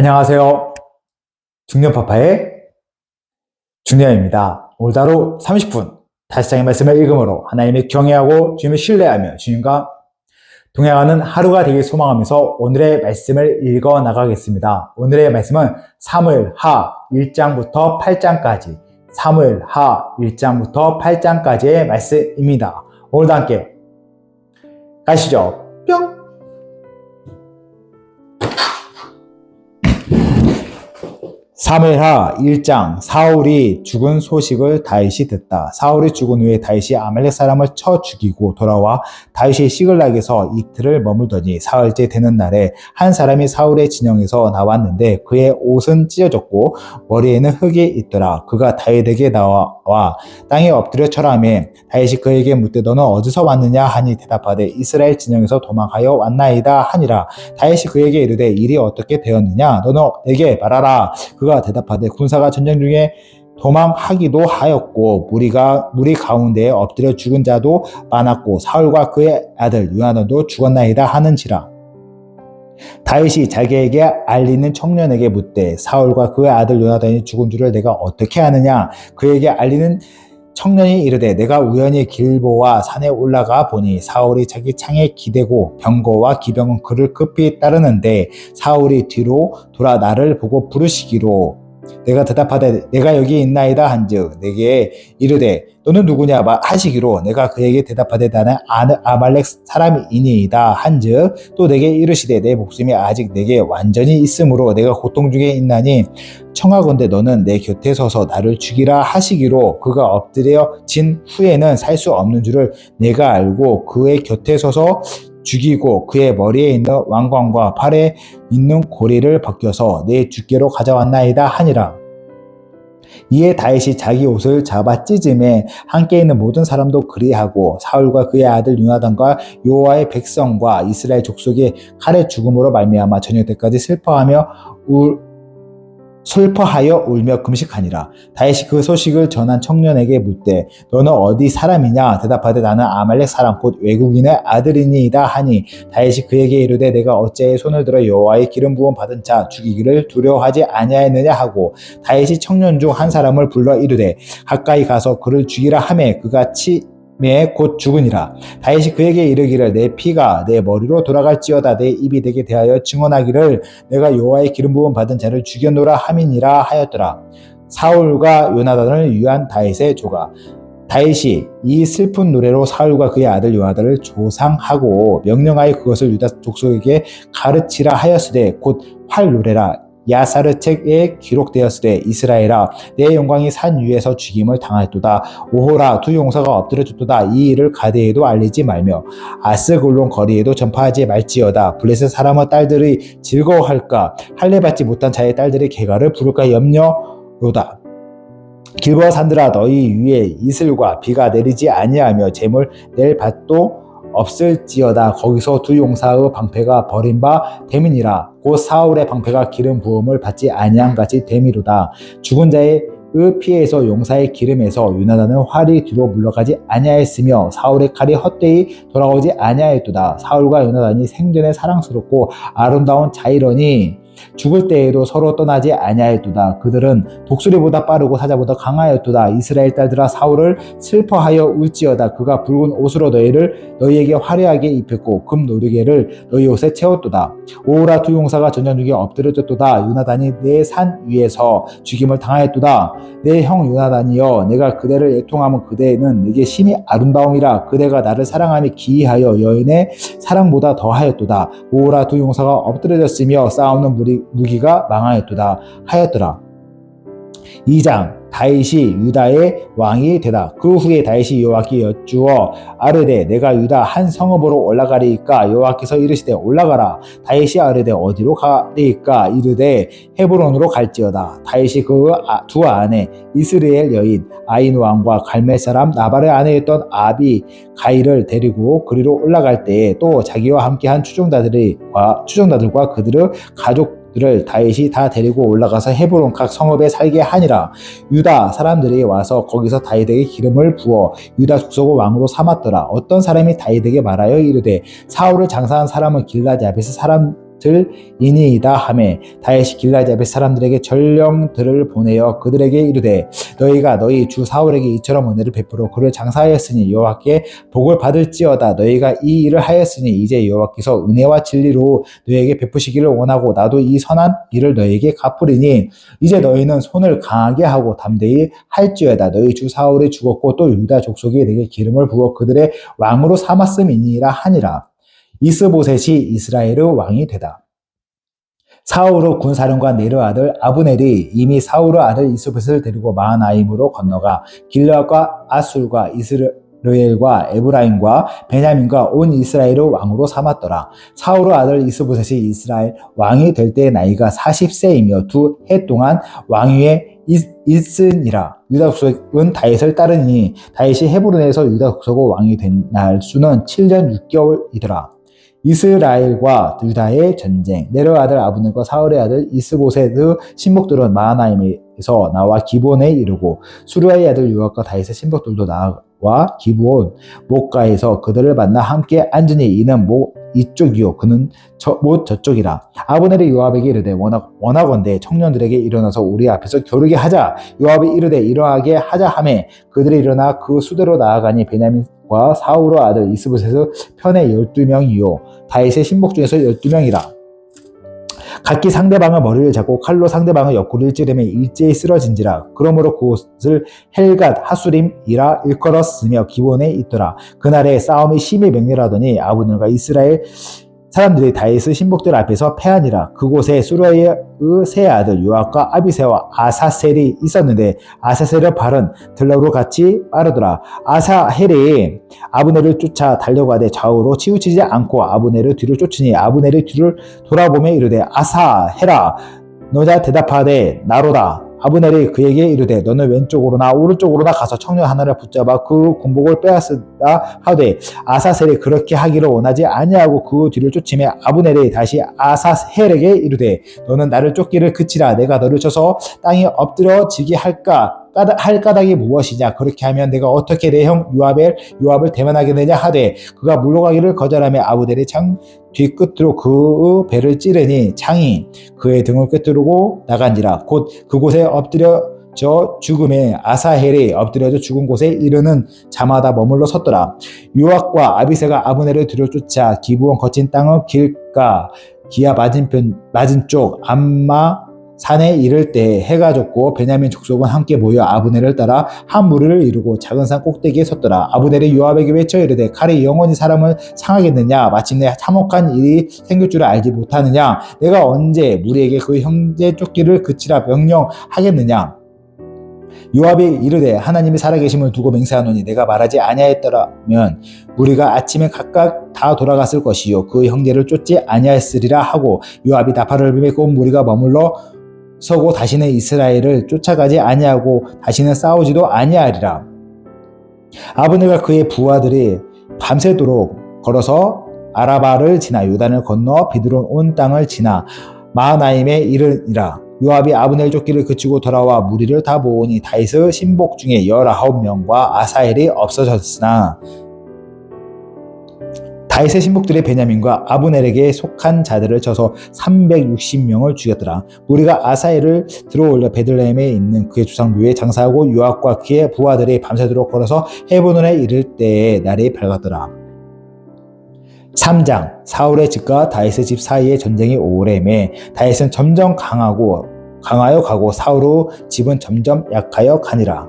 안녕하세요. 중년파파의 중년입니다. 오늘 하루 30분 다시장의 말씀을 읽음으로 하나님의 경외하고 주님을 신뢰하며 주님과 동행하는 하루가 되길 소망하면서 오늘의 말씀을 읽어 나가겠습니다. 오늘의 말씀은 사무엘하 1장부터 8장까지 사무엘하 1장부터 8장까지의 말씀입니다. 오늘도 함께 가시죠. 뿅! 사무엘하 1장. 사울이 죽은 소식을 다윗이 듣다. 사울이 죽은 후에 다윗이 아말렉 사람을 쳐 죽이고 돌아와 다윗이 시글락에서 이틀을 머물더니 사흘째 되는 날에 한 사람이 사울의 진영에서 나왔는데 그의 옷은 찢어졌고 머리에는 흙이 있더라. 그가 다윗에게 나와 땅에 엎드려 절하매 다윗이 그에게 묻되 너는 어디서 왔느냐 하니 대답하되 이스라엘 진영에서 도망하여 왔나이다 하니라. 다윗이 그에게 이르되 일이 어떻게 되었느냐 너는 내게 말하라. 그가 대답하되 군사가 전쟁 중에 도망하기도 하였고 무리 가운데에 엎드려 죽은 자도 많았고 사울과 그의 아들 요나단도 죽었나이다 하는지라. 다윗이 자기에게 알리는 청년에게 묻되 사울과 그의 아들 요나단이 죽은 줄을 내가 어떻게 아느냐. 그에게 알리는 청년이 이르되 내가 우연히 길보아 산에 올라가 보니 사울이 자기 창에 기대고 병거와 기병은 그를 급히 따르는데 사울이 뒤로 돌아 나를 보고 부르시기로 내가 대답하되 내가 여기 있나이다 한즉 내게 이르되 너는 누구냐 하시기로 내가 그에게 대답하되 나는 아말렉 사람이니이다 한즉 또 내게 이르시되 내 목숨이 아직 내게 완전히 있으므로 내가 고통 중에 있나니 청하건대 너는 내 곁에 서서 나를 죽이라 하시기로 그가 엎드려진 후에는 살 수 없는 줄을 내가 알고 그의 곁에 서서 죽이고 그의 머리에 있는 왕관과 팔에 있는 고리를 벗겨서 내 주께로 가져왔나이다 하니라. 이에 다윗이 자기 옷을 잡아 찢음에 함께 있는 모든 사람도 그리하고 사울과 그의 아들 요나단과 여호와의 백성과 이스라엘 족속의 칼의 죽음으로 말미암아 저녁 때까지 슬퍼하여 울며 금식하니라. 다윗이 그 소식을 전한 청년에게 묻되 너는 어디 사람이냐 대답하되 나는 아말렉 사람 곧 외국인의 아들이니이다 하니 다윗이 그에게 이르되 내가 어찌하여 손을 들어 여호와의 기름 부음 받은 자 죽이기를 두려워하지 아니하였느냐 하고 다윗이 청년 중 한 사람을 불러 이르되 가까이 가서 그를 죽이라 하매 그가 곧 죽으니라. 다윗이 그에게 이르기를 내 피가 내 머리로 돌아갈지어다 내 입이 내게 대하여 증언하기를 내가 여호와의 기름 부음 받은 자를 죽여노라 함이니라 하였더라. 사울과 요나단을 위한 다윗의 조가. 다윗이 이 슬픈 노래로 사울과 그의 아들 요나단을 조상하고 명령하여 그것을 유다 족속에게 가르치라 하였으되 곧 활 노래라. 야사르 책에 기록되었으되 이스라엘아 내 영광이 산 위에서 죽임을 당하였도다. 오호라 두 용사가 엎드려졌도다. 이 일을 가드에도 알리지 말며 아스글론 거리에도 전파하지 말지어다. 블레셋 사람의 딸들이 즐거워할까 할례받지 못한 자의 딸들이 개가를 부를까 염려로다. 길보아 산들아 너희 위에 이슬과 비가 내리지 아니하며 재물 낼 밭도 없을지어다. 거기서 두 용사의 방패가 버린 바 됨이니라. 곧 사울의 방패가 기름 부음을 받지 아니한 같이 됨이로다. 죽은 자의 피에서 용사의 기름에서 요나단은 활이 뒤로 물러가지 아니하였으며 사울의 칼이 헛되이 돌아오지 아니하였도다. 사울과 요나단이 생전에 사랑스럽고 아름다운 자이러니 죽을 때에도 서로 떠나지 아니하였도다. 그들은 독수리보다 빠르고 사자보다 강하였도다. 이스라엘 딸들아 사울을 슬퍼하여 울지어다. 그가 붉은 옷으로 너희에게 화려하게 입혔고 금 노르개를 너희 옷에 채웠도다. 오호라 두 용사가 전쟁 중에 엎드려졌도다. 요나단이 내 산 위에서 죽임을 당하였도다. 내 형 요나단이여 내가 그대를 애통하면 그대는 내게 심히 아름다움이라. 그대가 나를 사랑함이 기이하여 여인의 사랑보다 더하였도다. 오호라 두 용사가 엎드려졌으며 싸우는 무기가 망하였도다 하였더라. 2장. 다윗이 유다의 왕이 되다. 그 후에 다윗이 여호와께 여쭈어 아르되 내가 유다 한 성읍으로 올라가리이까. 여호와께서 이르시되 올라가라. 다윗이 아르되 어디로 가리이까. 이르되 헤브론으로 갈지어다. 다윗이 그 두 아내 이스라엘 여인 아인 왕과 갈멜 사람 나발의 아내였던 아비 가일을 데리고 그리로 올라갈 때에 또 자기와 함께한 추종자들과 그들의 가족들을 다윗이 다 데리고 올라가서 헤브론 각 성읍에 살게 하니라. 유다 사람들이 와서 거기서 다윗에게 기름을 부어 유다 족속을 왕으로 삼았더라. 어떤 사람이 다윗에게 말하여 이르되 사울을 장사한 사람은 길르앗 야베스 사람 것을이니이다 하매 다윗이 길르앗 야벳 사람들에게 전령들을 보내어 그들에게 이르되 너희가 너희 주 사울에게 이처럼 은혜를 베풀어 그를 장사하였으니 여호와께 복을 받을지어다. 너희가 이 일을 하였으니 이제 여호와께서 은혜와 진리로 너희에게 베푸시기를 원하고 나도 이 선한 일을 너희에게 갚으리니 이제 너희는 손을 강하게 하고 담대히 할지어다. 너희 주 사울이 죽었고 또 유다 족속이 내게 기름을 부어 그들의 왕으로 삼았음이니라 하니라. 이스보셋이 이스라엘의 왕이 되다. 사울의 군사령관 네르 아들 아브넬이 이미 사울의 아들 이스보셋을 데리고 마하나임으로 건너가 길르앗과 아술과 이스라엘과 에브라임과 베냐민과 온 이스라엘의 왕으로 삼았더라. 사울의 아들 이스보셋이 이스라엘 왕이 될 때 나이가 40세이며 2해 동안 왕위에 있으니라. 유다 족속은 다윗을 따르니 다윗이 헤브론에서 유다 족속의 왕이 된 날 수는 7년 6개월이더라. 이스라엘과 유다의 전쟁. 네르의 아들 아브넬과 사울의 아들 이스보셋의 신복들은 마하나임에서 나와 기브온에 이르고 수르야의 아들 요압과 다윗의 신복들도 나와 기브온 목가에서 그들을 만나 함께 앉으니 이는 목 이쪽이요 그는 못 저쪽이라. 아브넬이 요압에게 이르되 원하건대 청년들에게 일어나서 우리 앞에서 겨루게 하자. 요압이 이르되 이러하게 하자 하매 그들이 일어나 그 수대로 나아가니 베냐민과 사울의 아들 이스보셋의 편에 12명이요 다윗의 신복 중에서 12명이라. 각기 상대방의 머리를 잡고 칼로 상대방의 옆구리를 찌르며 일제히 쓰러진지라. 그러므로 그곳을 헬갓 하수림이라 일컬었으며 기본에 있더라. 그날에 싸움이 심히 맹렬하더니 아브넬과 이스라엘 사람들이 다윗의 신복들 앞에서 패하니라. 그곳에 수르야의 세 아들 요압과 아비새와 아사셀이 있었는데 아사셀의 발은 들러로 같이 빠르더라. 아사헬이 아브넬을 쫓아 달려가되 좌우로 치우치지 않고 아브넬을 뒤를 쫓으니 아브넬이 뒤를 돌아보며 이르되 아사헬아 너자 대답하되 나로다. 아브넬이 그에게 이르되 너는 왼쪽으로나 오른쪽으로나 가서 청년 하나를 붙잡아 그 군복을 빼앗으라 하되 아사셀이 그렇게 하기를 원하지 아니하고 그 뒤를 쫓으며 아브넬이 다시 아사헬에게 이르되 너는 나를 쫓기를 그치라. 내가 너를 쳐서 땅에 엎드려지게 할 까닭이 무엇이냐. 그렇게 하면 내가 어떻게 내 형 요압을 대면하게 되냐 하되 그가 물러가기를 거절하며 아브넬이 창 뒤끝으로 그의 배를 찌르니 창이 그의 등을 꿰뚫고 나간지라. 곧 그곳에 엎드려져 죽음에 아사헬이 엎드려져 죽은 곳에 이르는 자마다 머물러 섰더라. 요압과 아비새가 아브넬을 뒤쫓아 기브온 거친 땅의 길가 기아 맞은쪽 암마 산에 이를 때 해가 졌고 베냐민 족속은 함께 모여 아브넬을 따라 한 무리를 이루고 작은 산 꼭대기에 섰더라. 아브넬이 요압에게 외쳐 이르되 칼이 영원히 사람을 상하겠느냐. 마침내 참혹한 일이 생길 줄을 알지 못하느냐. 내가 언제 무리에게 그 형제 쫓기를 그치라 명령하겠느냐. 요압이 이르되 하나님이 살아계심을 두고 맹세하노니 내가 말하지 아니하였더라면 무리가 아침에 각각 다 돌아갔을 것이요 그 형제를 쫓지 아니하였으리라 하고 요압이 나팔을 불며 그 무리가 머물러 서고 다시는 이스라엘을 쫓아가지 아니하고 다시는 싸우지도 아니하리라. 아브넬과 그의 부하들이 밤새도록 걸어서 아라바를 지나 요단을 건너 비드론 온 땅을 지나 마하나임에 이르니라. 요압이 아브넬 쫓기를 그치고 돌아와 무리를 다 모으니 다윗의 신복 중에 19명과 아사헬이 없어졌으나 다윗의 신복들이 베냐민과 아브넬에게 속한 자들을 쳐서 360명을 죽였더라. 무리가 아사헬을 들어올려 베들레헴에 있는 그의 조상묘에 장사하고 요압과 그의 부하들이 밤새도록 걸어서 헤브론에 이를 때에 날이 밝았더라. 3장. 사울의 집과 다윗의 집 사이에 전쟁이 오래매 다윗은 점점 강하여 가고 사울의 집은 점점 약하여 가니라.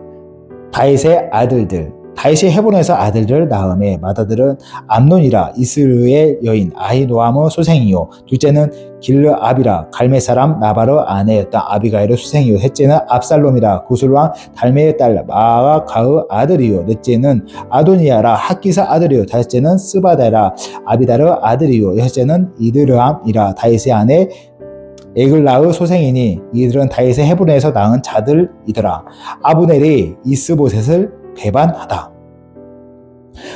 다윗의 아들들. 다윗이 헤브론에서 아들들을 낳음에 맏아들은 암논이라 이스르의 여인 아히노암의 소생이요 둘째는 길르압이라 갈메 사람 나발의 아내였던 아비가일의 소생이요 셋째는 압살롬이라 구슬왕 달메의 딸 마아가의 아들이요 넷째는 아도니아라 핫기사 아들이요 다섯째는 스바다라 아비달의 아들이요 여섯째는 이드르암이라 다윗의 아내 에글라의 소생이니 이들은 다윗의 헤브론에서 낳은 자들이더라. 아브넬이 이스보셋을 배반하다.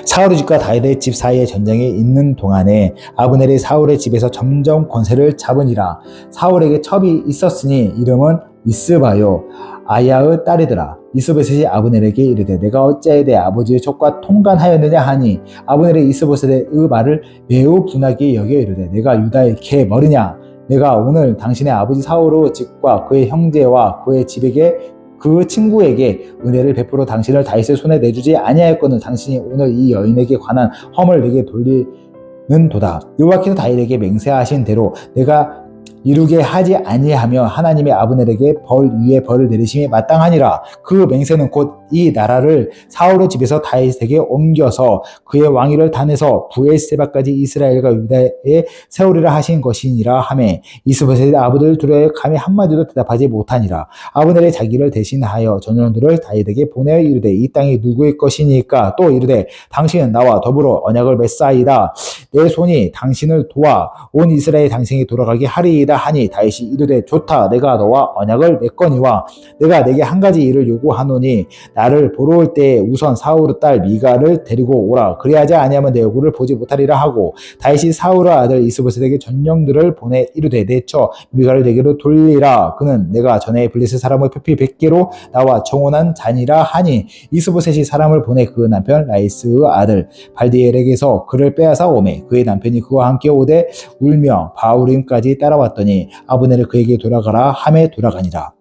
사울의 집과 다윗의 집 사이에 전쟁이 있는 동안에 아브넬이 사울의 집에서 점점 권세를 잡으니라. 사울에게 첩이 있었으니 이름은 이스바요 아야의 딸이더라. 이스보셋이 아브넬에게 이르되 내가 어찌하여 내 아버지의 족과 통간하였느냐 하니 아브넬이 이스보셋의 말을 매우 분하게 여겨 이르되 내가 유다의 개 머리냐. 내가 오늘 당신의 아버지 사울의 집과 그의 형제와 그의 집에게 그 친구에게 은혜를 베풀어 당신을 다윗의 손에 내주지 아니하였거늘 당신이 오늘 이 여인에게 관한 험을 내게 돌리는 도다. 여호와께서 다윗에게 맹세하신 대로 내가 이루게 하지 아니하며 하나님의 아브넬에게 벌 위에 벌을 내리심이 마땅하니라. 그 맹세는 곧 이 나라를 사울의 집에서 다윗에게 옮겨서 그의 왕위를 단에서 부엘세바까지 이스라엘과 유다에 세우리라 하신 것이니라 하매 이스보셋이 아브넬을 두려워 감히 한마디도 대답하지 못하니라. 아브넬이 자기를 대신하여 전령들을 다윗에게 보내어 이르되 이 땅이 누구의 것이니까. 또 이르되 당신은 나와 더불어 언약을 맺사이다. 내 손이 당신을 도와 온 이스라엘 당신이 돌아가게 하리이다 하니 다윗이 이르되 좋다. 내가 너와 언약을 맺거니와 내가 내게 한 가지 일을 요구하노니 나를 보러 올 때에 우선 사울의 딸 미가를 데리고 오라. 그리하지 아니하면 내 얼굴을 보지 못하리라 하고 다윗이 사울의 아들 이스보셋에게 전령들을 보내 이르되 내쳐 미가를 내게로 돌리라. 그는 내가 전에 블레셋 사람의 표피 100개로 나와 청혼한 자니라 하니 이스보셋이 사람을 보내 그 남편 라이스의 아들 발디엘에게서 그를 빼앗아 오매 그의 남편이 그와 함께 오되 울며 바후림까지 따라왔더니 아브넬이 그에게 돌아가라 하매 돌아가니라.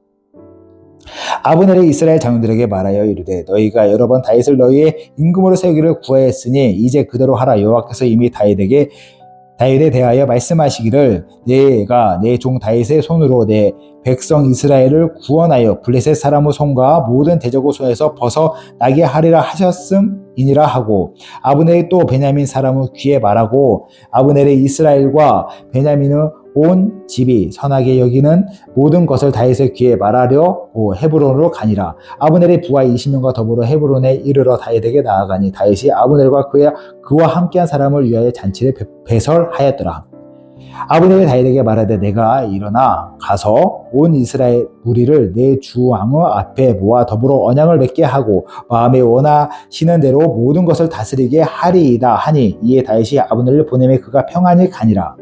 아브넬이 이스라엘 장군들에게 말하여 이르되 너희가 여러 번 다윗을 너희의 임금으로 세우기를 구하였으니 이제 그대로 하라. 여호와께서 이미 다윗에 대하여 말씀하시기를 내가 내 종 다윗의 손으로 내 백성 이스라엘을 구원하여 블레셋 사람의 손과 모든 대적의 손에서 벗어나게 하리라 하셨음이니라 하고 아브넬이 또 베냐민 사람의 귀에 말하고 아브넬이 이스라엘과 베냐민의 온 집이 선하게 여기는 모든 것을 다윗의 귀에 말하려고 헤브론으로 가니라. 아브넬의 부하 20명과 더불어 헤브론에 이르러 다윗에게 나아가니 다윗이 아브넬과 그와 함께한 사람을 위하여 잔치를 배설하였더라. 아브넬이 다윗에게 말하되 내가 일어나 가서 온 이스라엘 무리를 내 주 왕의 앞에 모아 더불어 언약을 맺게 하고 마음에 원하시는 대로 모든 것을 다스리게 하리이다 하니 이에 다윗이 아브넬을 보내매 그가 평안히 가니라.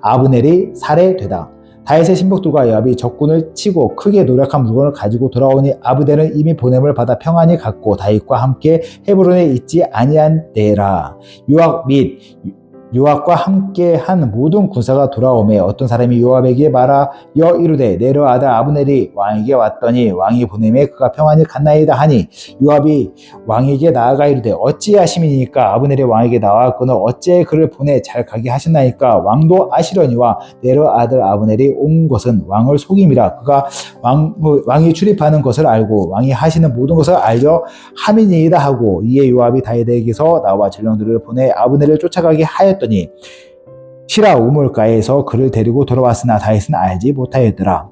아브넬이 살해되다. 다윗의 신복들과 요압이 적군을 치고 크게 노력한 물건을 가지고 돌아오니 아브넬은 이미 보냄을 받아 평안히 갔고 다윗과 함께 헤브론에 있지 아니한 때라. 요압 및 요압과 함께한 모든 군사가 돌아오매 어떤 사람이 요압에게 말하여 이르되 내려 아들 아브넬이 왕에게 왔더니 왕이 보내매 그가 평안히 갔나이다 하니 요압이 왕에게 나아가 이르되 어찌하심이니까. 아브넬이 왕에게 나왔거늘 어찌해 그를 보내 잘 가게 하셨나이까. 왕도 아시려니와 내려 아들 아브넬이 온 것은 왕을 속임이라. 그가 왕이 출입하는 것을 알고 왕이 하시는 모든 것을 알려 함이니이다 하고 이에 요압이 다윗에게서 나와 전령들을 보내 아브넬을 쫓아가게 하였더니 시라 우물가에서 그를 데리고 돌아왔으나 다윗은 알지 못하였더라.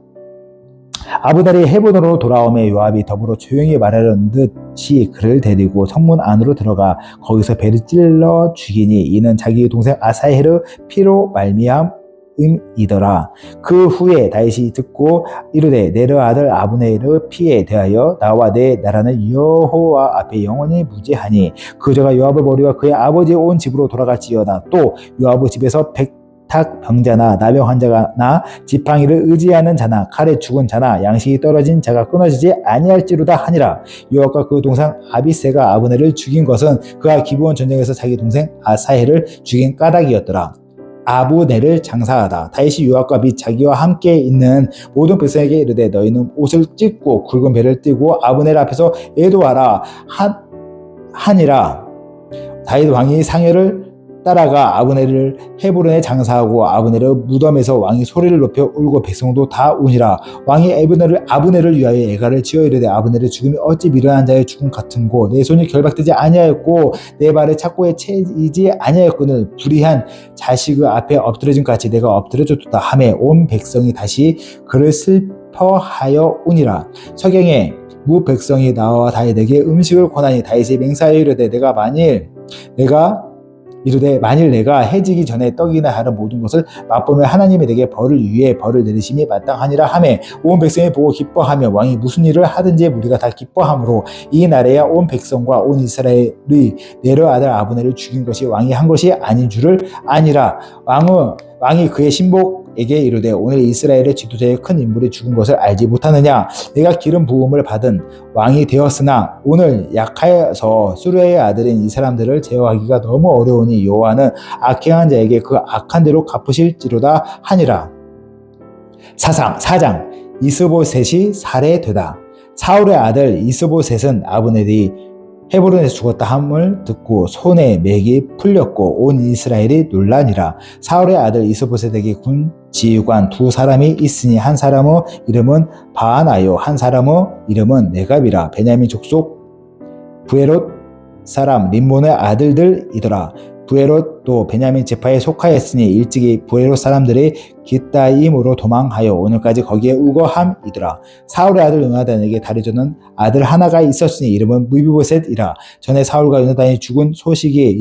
아브넬이 헤브론으로 돌아오매 요압이 더불어 조용히 말하려는 듯이 그를 데리고 성문 안으로 들어가 거기서 배를 찔러 죽이니 이는 자기 동생 아사헬의 피로 말미암음이더라. 그 후에 다윗이 듣고 이르되 내려 아들 아브넬의 피에 대하여 나와 내 나라는 여호와 앞에 영원히 무죄하니 그저가 요압의 머리와 그의 아버지의 온 집으로 돌아갈지어다. 또 요압의 집에서 병자나 나병 환자나 지팡이를 의지하는 자나 칼에 죽은 자나 양식이 떨어진 자가 끊어지지 아니할지로다 하니라. 요압과 그 동생 아비새가 아브넬을 죽인 것은 그가 기브온 전쟁에서 자기 동생 아사헬을 죽인 까닭이었더라. 아브넬을 장사하다. 다윗이 요압과 및 자기와 함께 있는 모든 백성에게 이르되 너희는 옷을 찢고 굵은 배를 띠고 아브넬 앞에서 애도하라 하니라. 다윗 왕이 상여를 따라가 아브넬을 헤브론에 장사하고 아브넬의 무덤에서 왕이 소리를 높여 울고 백성도 다 우니라. 왕이 아브넬을 위하여 애가를 지어 이르되 아브넬의 죽음이 어찌 미련한 자의 죽음 같은고 내 손이 결박되지 아니하였고 내 발에 착고에 채이지 아니하였거늘 불의한 자식의 앞에 엎드려진 같이 내가 엎드려졌다 하매 온 백성이 다시 그를 슬퍼하여 우니라. 서경에 무 백성이 나와 다윗에게 음식을 권하니 다윗이 맹세하여 이르되 만일 내가 해지기 전에 떡이나 다른 모든 것을 맛보면 하나님이 내게 벌을 위해 벌을 내리심이 마땅하니라 하매 온 백성이 보고 기뻐하며 왕이 무슨 일을 하든지 무리가 다 기뻐하므로 이 날에야 온 백성과 온 이스라엘의 내려 아들 아브넬을 죽인 것이 왕이 한 것이 아닌 줄을 아니라. 왕이 그의 신복 에게 이르되 오늘 이스라엘의 지도자의 큰 인물이 죽은 것을 알지 못하느냐. 내가 기름 부음을 받은 왕이 되었으나 오늘 약하여서 수르의 아들인 이 사람들을 제어하기가 너무 어려우니 여호와는 악행한 자에게 그 악한 대로 갚으실지로다 하니라. 사장 이스보셋이 살해되다. 사울의 아들 이스보셋은 아브넬이 헤브론에서 죽었다 함을 듣고 손에 맥이 풀렸고 온 이스라엘이 놀라니라. 사울의 아들 이스보셋에게 군 지휘관 두 사람이 있으니 한 사람의 이름은 바하나요 한 사람의 이름은 네갑이라. 베냐민 족속 부에롯 사람 림몬의 아들들이더라. 부에롯도 베냐민 지파에 속하였으니 일찍이 부에롯 사람들이 기타임으로 도망하여 오늘까지 거기에 우거함이더라. 사울의 아들 요나단에게 다리저는 아들 하나가 있었으니 이름은 무비보셋이라. 전에 사울과 요나단이 죽은 소식이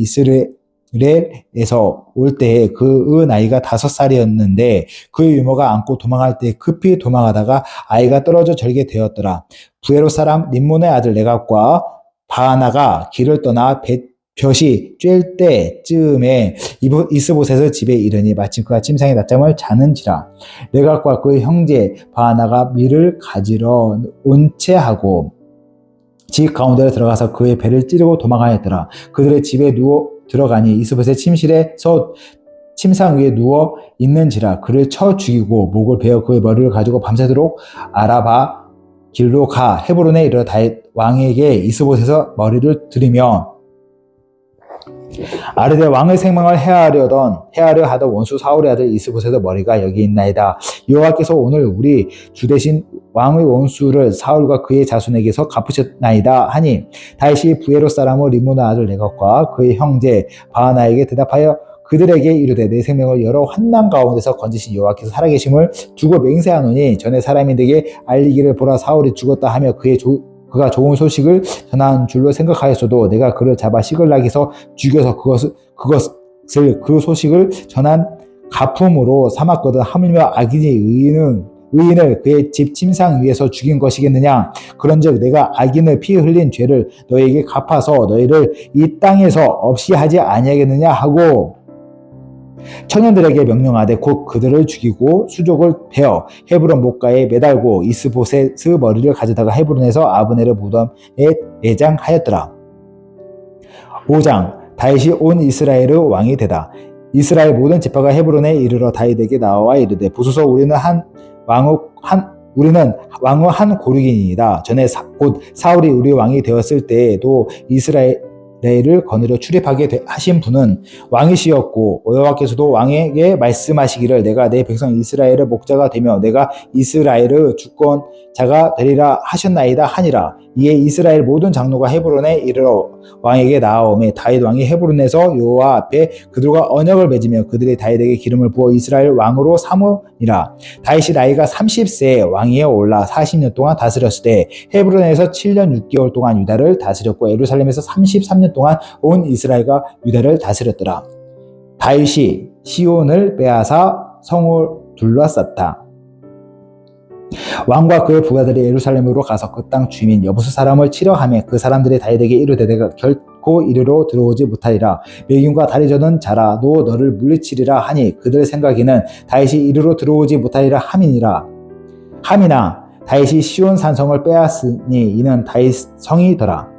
이스라엘에서 올 때에 그의 나이가 5살이었는데 그의 유모가 안고 도망할 때 급히 도망하다가 아이가 떨어져 절게 되었더라. 부에롯 사람 림몬의 아들 네갑과 바하나가 길을 떠나 볕이 쬐을 때쯤에 이스보셋의 집에 이르니 마침 그가 침상에 낮잠을 자는지라. 네갑과 그의 형제 바하나가 밀을 가지러 온 채 하고 집 가운데로 들어가서 그의 배를 찌르고 도망하였더라. 그들의 집에 누워 들어가니 이스보셋 침실에서 침상 위에 누워 있는지라. 그를 쳐 죽이고 목을 베어 그의 머리를 가지고 밤새도록 알아봐 길로 가 헤브론에 이르러 다윗 왕에게 이스보셋의 머리를 드리며 아르데 왕의 생명을 해하려 하던 원수 사울의 아들 이스보셋의 머리가 여기 있나이다. 여호와께서 오늘 우리 주 대신 왕의 원수를 사울과 그의 자손에게서 갚으셨나이다 하니 다윗이 부에롯 사람의 림몬의 아들 네갑과 그의 형제 바하나에게 대답하여 그들에게 이르되 내 생명을 여러 환난 가운데서 건지신 여호와께서 살아계심을 두고 맹세하노니 전에 사람인에게 알리기를 보라 사울이 죽었다 하며 그가 좋은 소식을 전한 줄로 생각하였어도 내가 그를 잡아 시글락에서 죽여서 그 소식을 전한 가품으로 삼았거든. 하물며 악인이 의인을 그의 집 침상 위에서 죽인 것이겠느냐. 그런즉 내가 악인을 피 흘린 죄를 너에게 갚아서 너희를 이 땅에서 없이 하지 아니하겠느냐 하고 청년들에게 명령하되 곧 그들을 죽이고 수족을 베어 헤브론 목가에 매달고 이스보셋의 머리를 가져다가 헤브론에서 아브넬의 무덤에 내장하였더라. 5장 다윗이 온 이스라엘의 왕이 되다. 이스라엘 모든 지파가 헤브론에 이르러 다윗에게 나와 이르되 보소서 우리는 왕의 한 고르기니이다. 전에 곧 사울이 우리 왕이 되었을 때에도 이스라엘을 거느려 출입하게 하신 분은 왕이시었고 여호와께서도 왕에게 말씀하시기를 내가 내 백성 이스라엘의 목자가 되며 내가 이스라엘의 주권자가 되리라 하셨나이다 하니라. 이에 이스라엘 모든 장로가 헤브론에 이르러 왕에게 나아오매 다윗 왕이 헤브론에서 여호와 앞에 그들과 언약을 맺으며 그들이 다윗에게 기름을 부어 이스라엘 왕으로 삼으니라. 다윗이 나이가 30세에 왕위에 올라 40년 동안 다스렸을 때 헤브론에서 7년 6개월 동안 유다를 다스렸고 예루살렘에서 33년 동안 온 이스라엘과 유다를 다스렸더라. 다윗이 시온을 빼앗아 성을 둘러쌌다. 왕과 그의 부하들이 예루살렘으로 가서 그 땅 주민 여부수 사람을 치려 하며 그 사람들이 다윗에게 이르되 내가 결코 이리로 들어오지 못하리라. 매김과 다리 저는 자라도 너를 물리치리라 하니 그들 생각에는 다윗이 이리로 들어오지 못하리라 함이나 다윗이 시온 산성을 빼앗으니 이는 다윗 성이더라.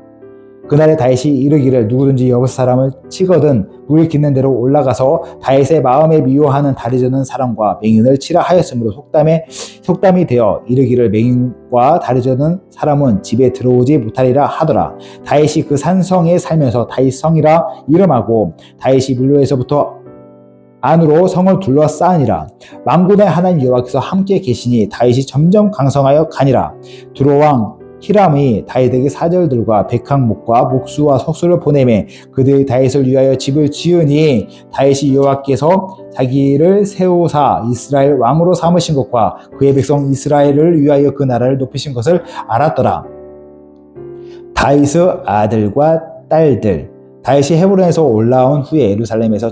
그날에 다윗이 이르기를 누구든지 여부수 사람을 치거든 물 깃는 대로 올라가서 다윗의 마음에 미워하는 다리 저는 사람과 맹인을 치라 하였으므로 속담이 되어 이르기를 맹인과 다리 저는 사람은 집에 들어오지 못하리라 하더라. 다윗이 그 산성에 살면서 다윗성이라 이름하고 다윗이 밀로에서부터 안으로 성을 둘러싸니라. 만군의 하나님 여호와께서 함께 계시니 다윗이 점점 강성하여 가니라. 두로왕 히람이 다윗에게 사절들과 백항목과 목수와 석수를 보내매 그들이 다윗을 위하여 집을 지으니 다윗이 여호와께서 자기를 세우사 이스라엘 왕으로 삼으신 것과 그의 백성 이스라엘을 위하여 그 나라를 높이신 것을 알았더라. 다윗의 아들과 딸들. 다윗이 헤브론에서 올라온 후에 예루살렘에서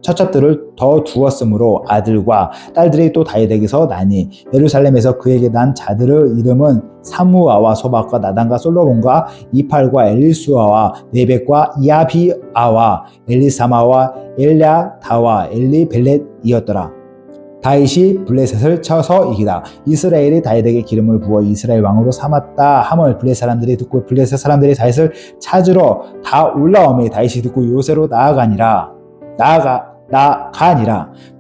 처첩들을 더 두었으므로 아들과 딸들이 또 다윗에게서 나니 예루살렘에서 그에게 난 자들의 이름은 사무아와 소박과 나단과 솔로몬과 이팔과 엘리수아와 네벡과 이아비아와 엘리사마와 엘랴다와 엘리벨렛이었더라. 다윗이 블레셋을 쳐서 이기다. 이스라엘이 다윗에게 기름을 부어 이스라엘 왕으로 삼았다 함을 블레셋 사람들이 듣고 블레셋 사람들이 다윗을 찾으러 다 올라오매 다윗이 듣고 요새로 나아가니라.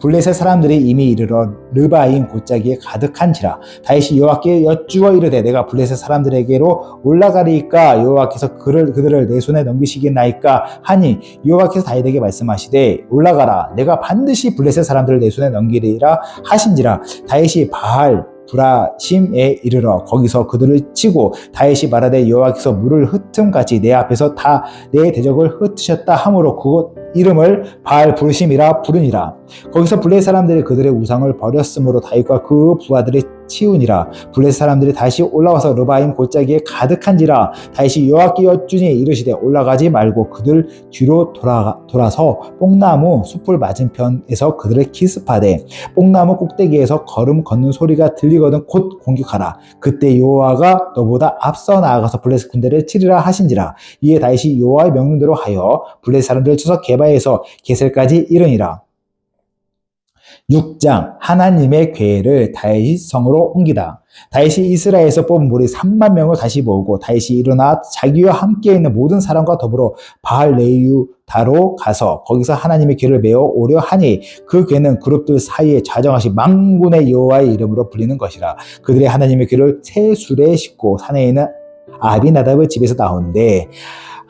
블레셋 사람들이 이미 이르러 르바임 골짜기에 가득한지라. 다윗이 여호와께 여쭈어 이르되 내가 블레셋 사람들에게로 올라가리이까 여호와께서 그들을 내 손에 넘기시겠나이까 하니 여호와께서 다윗에게 말씀하시되 올라가라 내가 반드시 블레셋 사람들을 내 손에 넘기리라 하신지라. 다윗이 바알 브라심에 이르러 거기서 그들을 치고 다윗이 말하되 여호와께서 물을 흩음같이 내 앞에서 다 내 대적을 흩으셨다 하므로 그곳 이름을 바알 브루심이라 부르니라. 거기서 블레셋 사람들이 그들의 우상을 버렸으므로 다윗과 그 부하들이 치우니라. 블레셋 사람들이 다시 올라와서 르바임 골짜기에 가득한지라. 다윗이 여호와께 여쭈니 이르시되 올라가지 말고 그들 뒤로 돌아서 뽕나무 숲을 맞은편에서 그들을 기습하되 뽕나무 꼭대기에서 걸음 걷는 소리가 들리거든 곧 공격하라. 그때 여호와가 너보다 앞서 나아가서 블레셋 군대를 치리라 하신지라. 이에 다윗이 여호와의 명령대로 하여 블레셋 사람들을 쳐서 게바에서 게셀까지 이르니라. 6장 하나님의 궤를 다윗 성으로 옮기다. 다윗이 이스라엘에서 뽑은 무리 3만 명을 다시 모으고 다윗이 일어나 자기와 함께 있는 모든 사람과 더불어 바알 레유다로 가서 거기서 하나님의 궤를 메어 오려 하니 그 궤는 그룹들 사이에 좌정하신 만군의 여호와의 이름으로 불리는 것이라. 그들의 하나님의 궤를 새 수레에 싣고 산에 있는 아비나답의 집에서 나오는데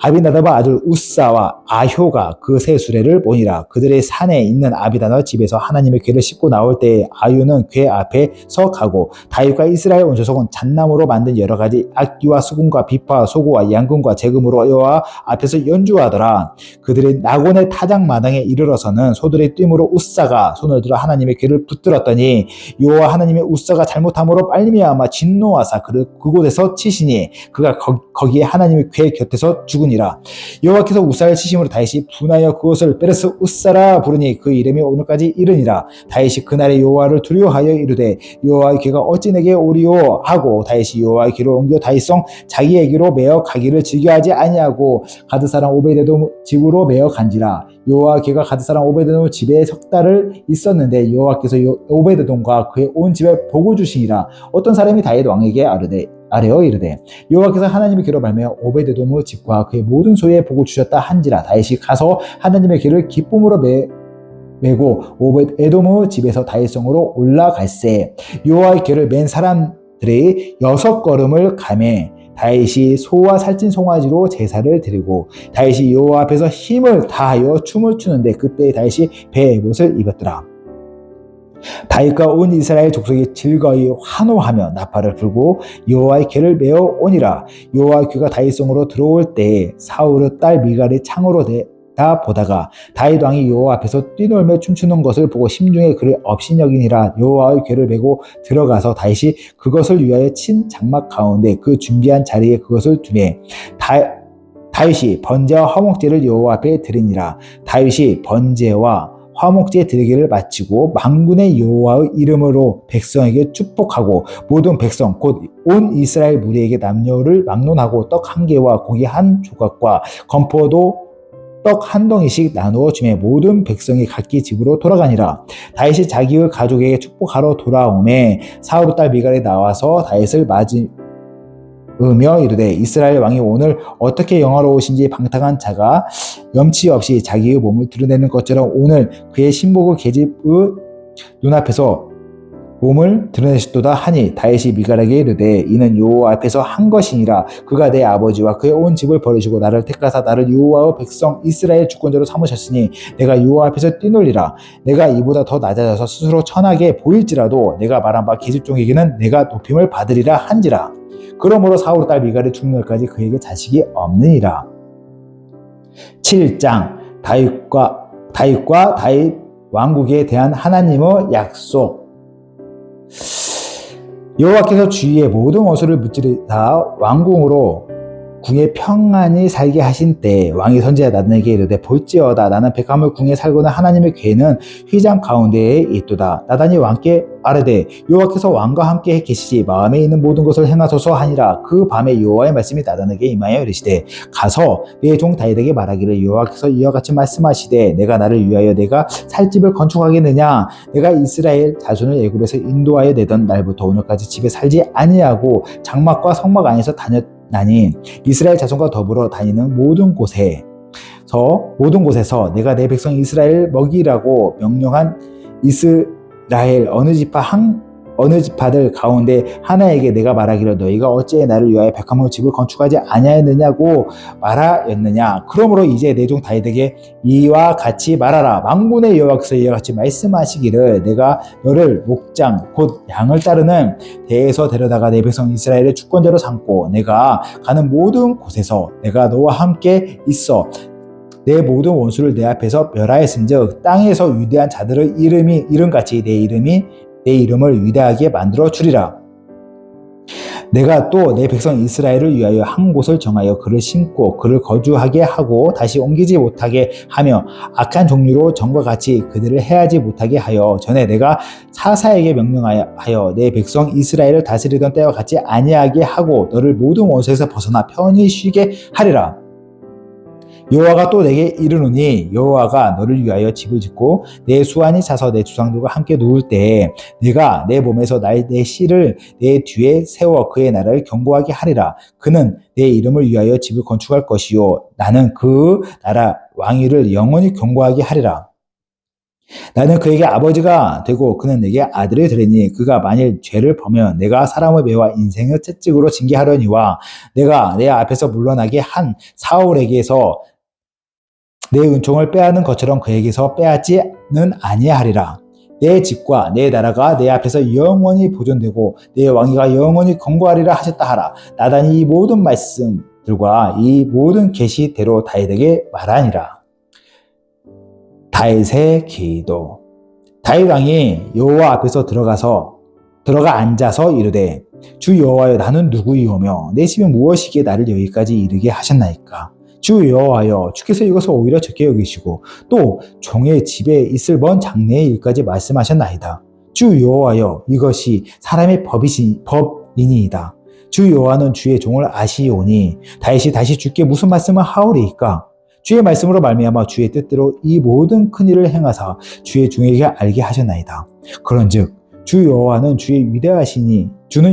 아비나답의 아들 우사와 아효가 그 새 수레를 보니라. 그들의 산에 있는 아비나답 집에서 하나님의 궤를 싣고 나올 때에 아효는 궤 앞에 서 가고 다윗과 이스라엘 온 조속은 잣나무로 만든 여러 가지 악기와 수금과 비파 소고와 양금과 재금으로 여호와 앞에서 연주하더라. 그들이 나곤의 타작 마당에 이르러서는 소들의 뜀으로 우사가 손을 들어 하나님의 궤를 붙들었더니 여호와 하나님의 우사가 잘못함으로 빨리미암아 진노하사 그를 그곳에서 치시니 그가 거기에 하나님의 궤 곁에서 죽으니라. 여호와께서 우사를 치심으로 다윗이 분하여 그것을 베레스 우사라 부르니 그 이름이 오늘까지 이르니라. 다윗이 그날에 여호와를 두려워하여 이르되 여호와의 궤가 어찌 내게 오리오 하고 다윗이 여호와의 궤를 옮겨 다윗성 자기에게로 메어 가기를 즐겨하지 아니하고 가드 사람 오베데돔 집으로 메어 간지라. 여호와의 궤가 가드 사람 오베데돔 집에 석 달을 있었는데 여호와께서 오베데돔과 그의 온 집에 복을 주시니라. 어떤 사람이 다윗 왕에게 아뢰어 이르되 여호와께서 하나님의 궤로 말미암아 오베데돔의 집과 그의 모든 소유에 복을 주셨다 한지라. 다윗이 가서 하나님의 궤를 기쁨으로 메고 오벳에돔의 집에서 다윗성으로 올라갈새 여호와의 궤를 맨 사람들이 6걸음을 가매 다윗이 소와 살찐 송아지로 제사를 드리고 다윗이 여호와 앞에서 힘을 다하여 춤을 추는데 그때 다윗이 베옷을 입었더라. 다윗과 온 이스라엘 족속이 즐거이 환호하며 나팔을 불고 여호와의 궤를 메어 오니라. 여호와의 궤가 다윗성으로 들어올 때에 사울의 딸 미갈이 창으로 내다 보다가 다윗 왕이 여호와 앞에서 뛰놀며 춤추는 것을 보고 심중에 그를 업신여기니라. 여호와의 궤를 메고 들어가서 다윗이 그것을 위하여 친 장막 가운데 그 준비한 자리에 그것을 두매 다윗이 번제와 화목제를 여호와 앞에 드리니라. 다윗이 번제와 화목제 드리기를 마치고 만군의 여호와의 이름으로 백성에게 축복하고 모든 백성 곧 온 이스라엘 무리에게 남녀를 막론하고 떡 1개와 고기 1조각과 건포도 떡 1덩이씩 나누어 주매 모든 백성이 각기 집으로 돌아가니라. 다윗이 자기의 가족에게 축복하러 돌아오매 사울의 딸 미갈이 나와서 다윗을 맞으며 이르되 이스라엘 왕이 오늘 어떻게 영화로우신지 방탕한 자가 염치 없이 자기의 몸을 드러내는 것처럼 오늘 그의 신복의 계집의 눈앞에서 몸을 드러내셨도다 하니 다윗이 미갈에게 이르되 이는 여호와 앞에서 한 것이니라. 그가 내 아버지와 그의 온 집을 버리시고 나를 택하사 나를 여호와의 백성 이스라엘 주권자로 삼으셨으니 내가 여호와 앞에서 뛰놀리라. 내가 이보다 더 낮아져서 스스로 천하게 보일지라도 내가 말한 바 계집종에게는 내가 높임을 받으리라 한지라. 그러므로 사울의 딸 미갈이 죽는 날까지 그에게 자식이 없느니라. 7장 다윗과 다윗 왕국에 대한 하나님의 약속. 여호와께서 주위의 모든 원수를 무찌르다 왕궁으로 궁에 평안히 살게 하신 때 왕이 선지자 나단에게 이르되 볼지어다 나는 백합물 궁에 살고는 하나님의 궤는 휘장 가운데에 있도다. 나단이 왕께 아뢰되 여호와께서 왕과 함께 계시지 마음에 있는 모든 것을 행하소서 하니라. 그 밤에 여호와의 말씀이 나단에게 임하여 이르시되 가서 내 종 다윗에게 말하기를 여호와께서 이와 같이 말씀하시되 내가 나를 위하여 내가 살 집을 건축하겠느냐. 내가 이스라엘 자손을 애굽에서 인도하여 내던 날부터 오늘까지 집에 살지 아니하고 장막과 성막 안에서 다녔나니 이스라엘 자손과 더불어 다니는 모든 곳에서 내가 내 백성 이스라엘 먹이라고 명령한 이스라엘 어느 지파들 가운데 하나에게 내가 말하기를 너희가 어찌 나를 위하여 백합물 집을 건축하지 아니하였느냐고 말하였느냐. 그러므로 이제 내 종 다윗에게 이와 같이 말하라. 만군의 여호와께서 이와 같이 말씀하시기를 내가 너를 목장 곧 양을 따르는 대에서 데려다가 내 백성 이스라엘의 주권자로 삼고 내가 가는 모든 곳에서 내가 너와 함께 있어 내 모든 원수를 내 앞에서 멸하였은즉 땅에서 위대한 자들의 이름같이 내 이름을 위대하게 만들어 주리라. 내가 또 내 백성 이스라엘을 위하여 한 곳을 정하여 그를 심고 그를 거주하게 하고 다시 옮기지 못하게 하며 악한 종류로 전과 같이 그들을 해하지 못하게 하여 전에 내가 사사에게 명령하여 내 백성 이스라엘을 다스리던 때와 같이 아니하게 하고 너를 모든 원수에서 벗어나 편히 쉬게 하리라. 여호와가 또 내게 이르노니 여호와가 너를 위하여 집을 짓고 내 수완이 차서 내 주상들과 함께 누울 때에 내가 내 몸에서 내 씨를 내 뒤에 세워 그의 나라를 견고하게 하리라. 그는 내 이름을 위하여 집을 건축할 것이요 나는 그 나라 왕위를 영원히 견고하게 하리라. 나는 그에게 아버지가 되고 그는 내게 아들이 되리니 그가 만일 죄를 범하면 내가 사람을 매와 인생을 채찍으로 징계하려니와 내가 내 앞에서 물러나게 한 사울에게서 내 은총을 빼앗는 것처럼 그에게서 빼앗지는 아니하리라. 내 집과 내 나라가 내 앞에서 영원히 보존되고 내 왕위가 영원히 견고하리라 하셨다 하라. 나단이 이 모든 말씀들과 이 모든 계시대로 다윗에게 말하니라. 다윗의 기도. 다윗 왕이 여호와 앞에서 들어가 앉아서 이르되 주 여호와여 나는 누구이오며 내 집이 무엇이기에 나를 여기까지 이르게 하셨나이까. 주 여호와여 주께서 이것을 오히려 적게 여기시고 또 종의 집에 있을 먼 장래의 일까지 말씀하셨나이다. 주 여호와여 이것이 사람의 법이니이다. 주 여호와는 주의 종을 아시오니 다윗이 다시 주께 무슨 말씀을 하오리이까. 주의 말씀으로 말미암아 주의 뜻대로 이 모든 큰 일을 행하사 주의 종에게 알게 하셨나이다. 그런즉 주 여호와는 주는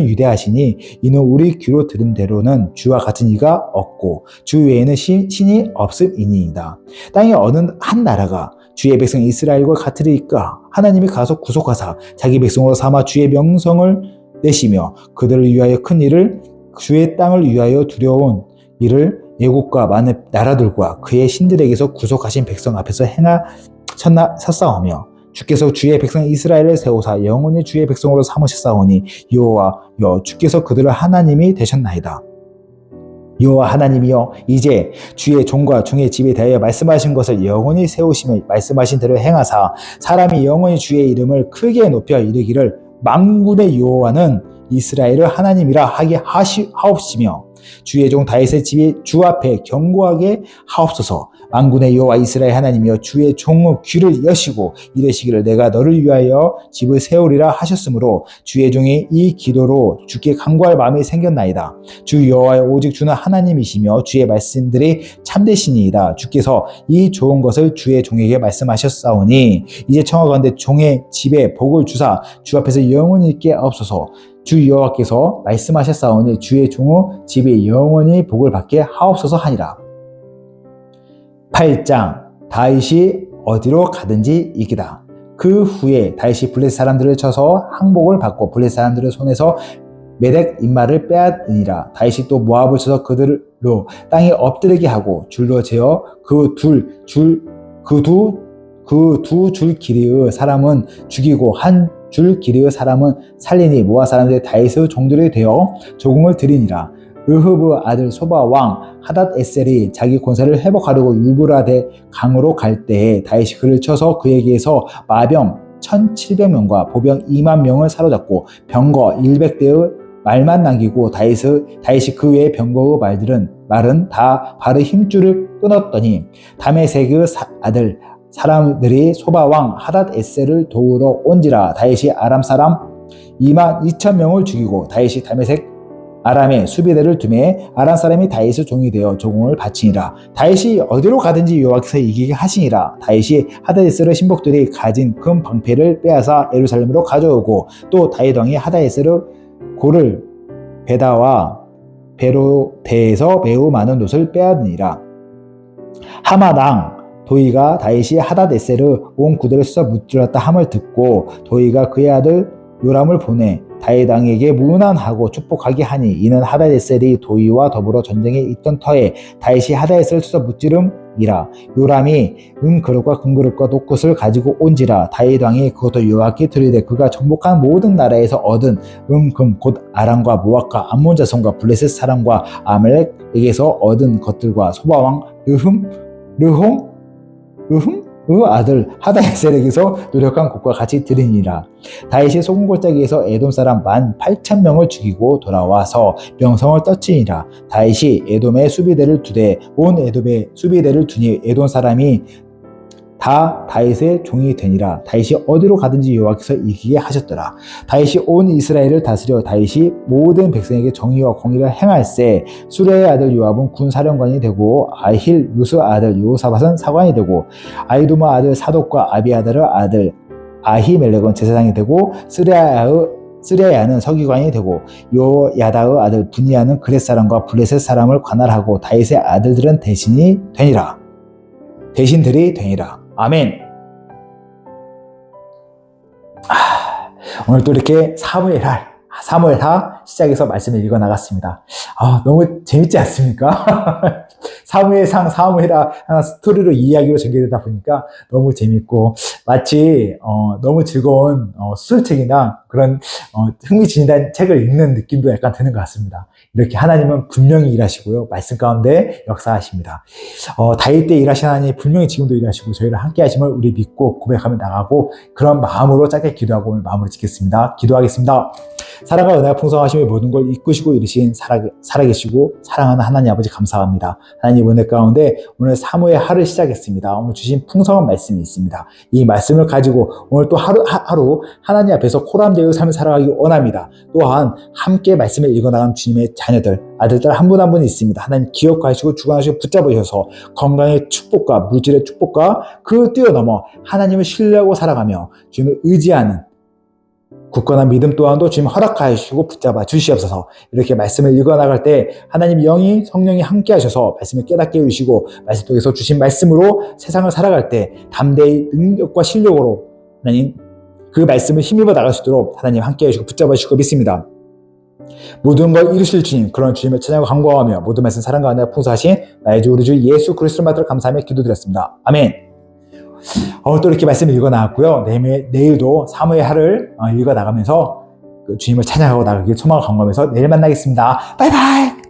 위대하시니 이는 우리 귀로 들은 대로는 주와 같은 이가 없고 주 외에는 신이 없음이니이다. 땅의 어느 한 나라가 주의 백성 이스라엘과 같으리까. 하나님이 가서 구속하사 자기 백성으로 삼아 주의 명성을 내시며 그들을 위하여 큰 일을 주의 땅을 위하여 두려운 일을 애국과 많은 나라들과 그의 신들에게서 구속하신 백성 앞에서 행하셨사오며 주께서 주의 백성 이스라엘을 세우사 영원히 주의 백성으로 삼으셨사오니 여호와여 주께서 그들의 하나님이 되셨나이다. 여호와 하나님이여 이제 주의 종과 종의 집에 대하여 말씀하신 것을 영원히 세우시며 말씀하신 대로 행하사 사람이 영원히 주의 이름을 크게 높여 이르기를 만군의 여호와는 이스라엘의 하나님이라 하게 하옵시며 주의 종 다윗의 집이 주 앞에 견고하게 하옵소서. 만군의 여호와 이스라엘 하나님이여 주의 종의 귀를 여시고 이르시기를 내가 너를 위하여 집을 세우리라 하셨으므로 주의 종이 이 기도로 주께 간구할 마음이 생겼나이다. 주 여호와여 오직 주는 하나님이시며 주의 말씀들이 참되시니이다. 주께서 이 좋은 것을 주의 종에게 말씀하셨사오니 이제 청하건대 종의 집에 복을 주사 주 앞에서 영원히 있게 하옵소서. 주 여호와께서 말씀하셨사오니 주의 종의 집이 영원히 복을 받게 하옵소서 하니라. 8장 다윗이 어디로 가든지 이기다. 그 후에 다윗이 블레셋 사람들을 쳐서 항복을 받고 블레셋 사람들의 손에서 메덱 인마를 빼앗으니라. 다윗이 또 모압을 쳐서 그들로 땅에 엎드리게 하고 줄로 재어 그 두 줄 길이의 사람은 죽이고 한 줄 길이의 사람은 살리니 모압 사람들이 다윗의 종들이 되어 조공을 드리니라. 르흐브 아들 소바 왕 하닷 에셀이 자기 권세를 회복하려고 유브라데 강으로 갈 때에 다윗이 그를 쳐서 그에게서 마병 1700명과 보병 2만 명을 사로잡고 병거 100대의 말만 남기고 다윗이 그 외의 병거의 말은 다 발의 힘줄을 끊었더니 다메섹의 아들 사람들이 소바왕 하닷에셀을 도우러 온지라. 다윗이 아람 사람 22,000명을 죽이고 다윗이 다메섹 아람의 수비대를 두매 아람 사람이 다윗의 종이 되어 조공을 바치니라. 다윗이 어디로 가든지 여호와께서 이기게 하시니라. 다윗이 하닷에셀의 신복들이 가진 금 방패를 빼앗아 예루살렘으로 가져오고 또 다윗 왕이 하닷에셀의 고를 베다와 베로대에서 매우 많은 옷을 빼앗으니라. 하맛 왕 도이가 다윗이 하닷에셀의 온 구대를 쑤서 무찔렀다 함을 듣고 도이가 그의 아들 요람을 보내 다윗 왕에게 문안하고 축복하게 하니 이는 하닷에셀이 도이와 더불어 전쟁에 있던 터에 다윗이 하닷에셀을 쑤서 무찌름이라. 요람이 은그릇과 금그릇과 녹것을 가지고 온지라. 다윗 왕이 그것도 여호와께 드리되 그가 정복한 모든 나라에서 얻은 금 곧 아람과 모압과 암몬 자손과 블레셋 사람과 아말렉에게서 얻은 것들과 소바왕 르홈 의 아들 하닷에셀에게서 노력한 것과 같이 드리니라. 다윗이 소금 골짜기에서 에돔 사람 18,000명을 죽이고 돌아와서 명성을 떨치니라. 다윗이 에돔의 수비대를 두되 온 에돔의 수비대를 두니 에돔 사람이 다 다윗의 종이 되니라. 다윗이 어디로 가든지 여호와께서 이기게 하셨더라. 다윗이 온 이스라엘을 다스려 다윗이 모든 백성에게 정의와 공의를 행할세. 수레의 아들 요압은 군사령관이 되고 아힐 루스 아들 요사밧은 사관이 되고 아히두마 아들 사독과 아비아달의 아들 아히멜렉은 제사장이 되고 스레야는 서기관이 되고 요야다의 아들 분이아는 그렛 사람과 블레셋 사람을 관할하고 다윗의 아들들은 대신들이 되니라. 아멘. 오늘 또 이렇게 사무엘하 시작해서 말씀을 읽어 나갔습니다. 너무 재밌지 않습니까? 사무엘상, 사무엘하 하나 스토리로 이야기로 전개되다 보니까 너무 재밌고 마치 너무 즐거운 수술책이나 그런 흥미진진한 책을 읽는 느낌도 약간 드는 것 같습니다. 이렇게 하나님은 분명히 일하시고요. 말씀 가운데 역사하십니다. 다윗 때 일하신 하나님이 분명히 지금도 일하시고 저희를 함께 하심을 우리 믿고 고백하며 나가고 그런 마음으로 짧게 기도하고 오늘 마무리 짓겠습니다. 기도하겠습니다. 사랑과 은혜가 풍성하심의 모든 걸 이끄시고 이루신 살아계시고 사랑하는 하나님 아버지 감사합니다. 하나님 은혜 가운데 오늘 사무의 하루를 시작했습니다. 오늘 주신 풍성한 말씀이 있습니다. 이 말씀을 가지고 오늘 또 하루 하나님 앞에서 코람제의 삶을 살아가기 원합니다. 또한 함께 말씀을 읽어나간 주님의 자녀들, 아들들 한 분 한 분 있습니다. 하나님 기억하시고 주관하시고 붙잡으셔서 건강의 축복과 물질의 축복과 그 뛰어넘어 하나님을 신뢰하고 살아가며 주님을 의지하는 굳건한 믿음 또한도 주님 허락하여 주시고 붙잡아 주시옵소서. 이렇게 말씀을 읽어나갈 때 하나님 영이 성령이 함께 하셔서 말씀을 깨닫게 해주시고 말씀 속에서 주신 말씀으로 세상을 살아갈 때 담대히 능력과 실력으로 하나님 그 말씀을 힘입어 나갈 수 있도록 하나님 함께 해주시고 붙잡아 주시고 믿습니다. 모든 걸 이루실 주님, 그런 주님을 찬양하고 간구하며 모든 말씀 사랑과 은혜가 풍성하신 나의 주 우리 주 예수 그리스도를 받들어 감사하며 기도드렸습니다. 아멘. 또 이렇게 말씀을 읽어 나갔고요. 내일도 사무의 하를 읽어 나가면서 주님을 찬양하고 나가길 소망을 간구하면서 내일 만나겠습니다. 바이바이.